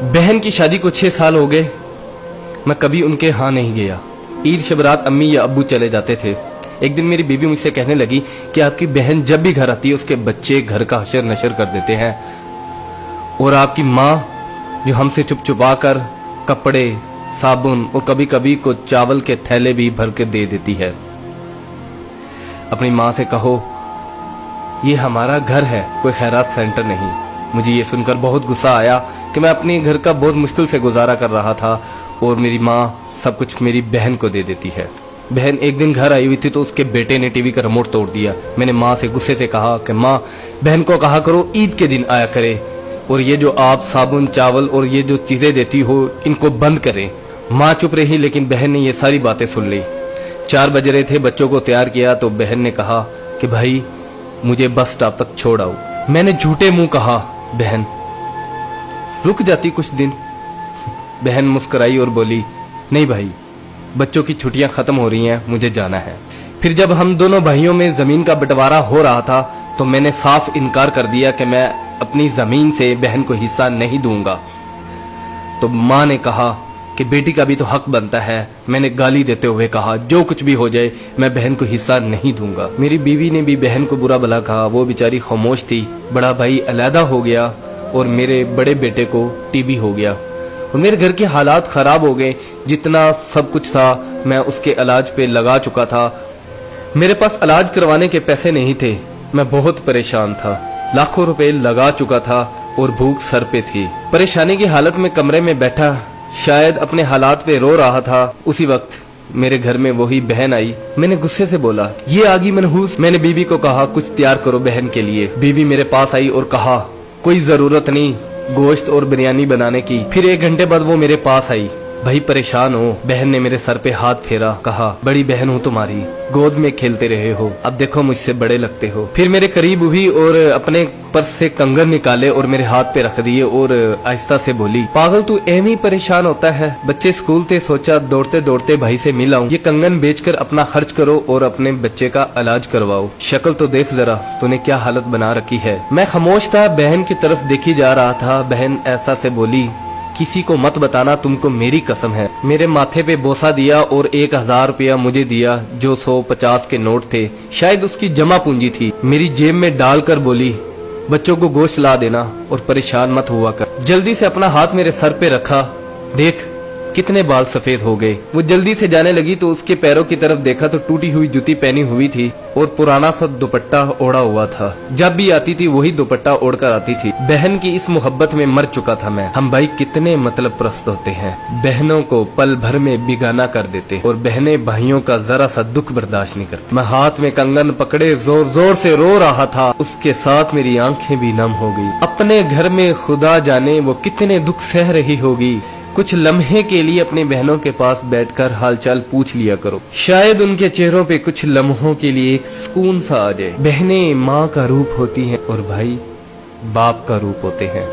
बहन की शादी को 6 साल हो गए, मैं कभी उनके यहाँ नहीं गया। ईद शब रात अम्मी या अब्बू चले जाते थे। एक दिन मेरी बीवी मुझसे कहने लगी कि आपकी बहन जब भी घर आती है उसके बच्चे घर का हशर नशर कर देते हैं, और आपकी माँ जो हमसे चुप चुपा कर कपड़े, साबुन और कभी कभी को चावल के थैले भी भर के दे देती है। अपनी माँ से कहो ये हमारा घर है, कोई खैरात सेंटर नहीं। मुझे ये सुनकर बहुत गुस्सा आया कि मैं अपने घर का बहुत मुश्किल से गुजारा कर रहा था और मेरी माँ सब कुछ मेरी बहन को दे देती है। बहन एक दिन घर आई हुई थी तो उसके बेटे ने टीवी का रिमोट तोड़ दिया। मैंने माँ से गुस्से से कहा कि माँ, बहन को कहा करो ईद के दिन आया करे, और ये जो आप साबुन, चावल और ये जो चीजें देती हो इनको बंद करें। माँ चुप रही, लेकिन बहन ने ये सारी बातें सुन ली। 4 बज रहे थे, बच्चों को तैयार किया तो बहन ने कहा कि भाई मुझे बस स्टॉप तक छोड़ आओ। मैंने झूठे मुंह कहा बहन रुक जाती कुछ दिन। बहन मुस्कुराई और बोली नहीं भाई, बच्चों की छुट्टियां खत्म हो रही हैं, मुझे जाना है। फिर जब हम दोनों भाइयों में जमीन का बंटवारा हो रहा था तो मैंने साफ इनकार कर दिया कि मैं अपनी जमीन से बहन को हिस्सा नहीं दूंगा। तो माँ ने कहा कि बेटी का भी तो हक बनता है। मैंने गाली देते हुए कहा जो कुछ भी हो जाए मैं बहन को हिस्सा नहीं दूंगा। मेरी बीवी ने भी बहन को बुरा भला कहा, वो बेचारी खामोश थी। बड़ा भाई अलहदा हो गया और मेरे बड़े बेटे को टीबी हो गया और मेरे घर के हालात खराब हो गए। जितना सब कुछ था मैं उसके इलाज पे लगा चुका था। मेरे पास इलाज करवाने के पैसे नहीं थे, मैं बहुत परेशान था। लाखों रुपए लगा चुका था और भूख सर पे थी। परेशानी की हालत में कमरे में बैठा शायद अपने हालात पे रो रहा था। उसी वक्त मेरे घर में वही बहन आई। मैंने गुस्से से बोला ये आगी मनहूस। मैंने बीवी को कहा कुछ तैयार करो बहन के लिए। बीवी मेरे पास आई और कहा कोई जरूरत नहीं गोश्त और बिरयानी बनाने की। फिर 1 घंटे बाद वो मेरे पास आई। भाई परेशान हो। बहन ने मेरे सर पे हाथ फेरा, कहा बड़ी बहन हूँ तुम्हारी, गोद में खेलते रहे हो, अब देखो मुझसे बड़े लगते हो। फिर मेरे करीब हुई और अपने पर्स से कंगन निकाले और मेरे हाथ पे रख दिए और आहिस्ता से बोली पागल तू एम ही परेशान होता है। बच्चे स्कूल थे, सोचा दौड़ते दौड़ते भाई से मिल आऊं। ये कंगन बेचकर अपना खर्च करो और अपने बच्चे का इलाज करवाओ। शक्ल तो देख जरा तूने क्या हालत बना रखी है। मैं खामोश था, बहन की तरफ देखी जा रहा था। बहन ऐसा से बोली किसी को मत बताना, तुमको मेरी कसम है। मेरे माथे पे बोसा दिया और 1000 रुपया मुझे दिया जो 150 के नोट थे, शायद उसकी जमा पूंजी थी। मेरी जेब में डालकर बोली बच्चों को गोश्त ला देना और परेशान मत हुआ कर। जल्दी से अपना हाथ मेरे सर पे रखा, देख कितने बाल सफेद हो गए। वो जल्दी से जाने लगी तो उसके पैरों की तरफ देखा तो टूटी हुई जूती पहनी हुई थी और पुराना सा दुपट्टा ओढ़ा हुआ था। जब भी आती थी वही दुपट्टा ओढ़कर आती थी। बहन की इस मोहब्बत में मर चुका था मैं। हम भाई कितने मतलब प्रस्त होते हैं, बहनों को पल भर में बिगाना कर देते और बहनें भाइयों का जरा सा दुख बर्दाश्त नहीं करती। मैं हाथ में कंगन पकड़े जोर जोर से रो रहा था, उसके साथ मेरी आंखें भी नम हो गई। अपने घर में खुदा जाने वो कितने दुख सह रही होगी। कुछ लम्हे के लिए अपनी बहनों के पास बैठकर हालचाल पूछ लिया करो, शायद उनके चेहरों पे कुछ लम्हों के लिए एक सुकून सा आ जाए। बहनें माँ का रूप होती हैं और भाई बाप का रूप होते हैं।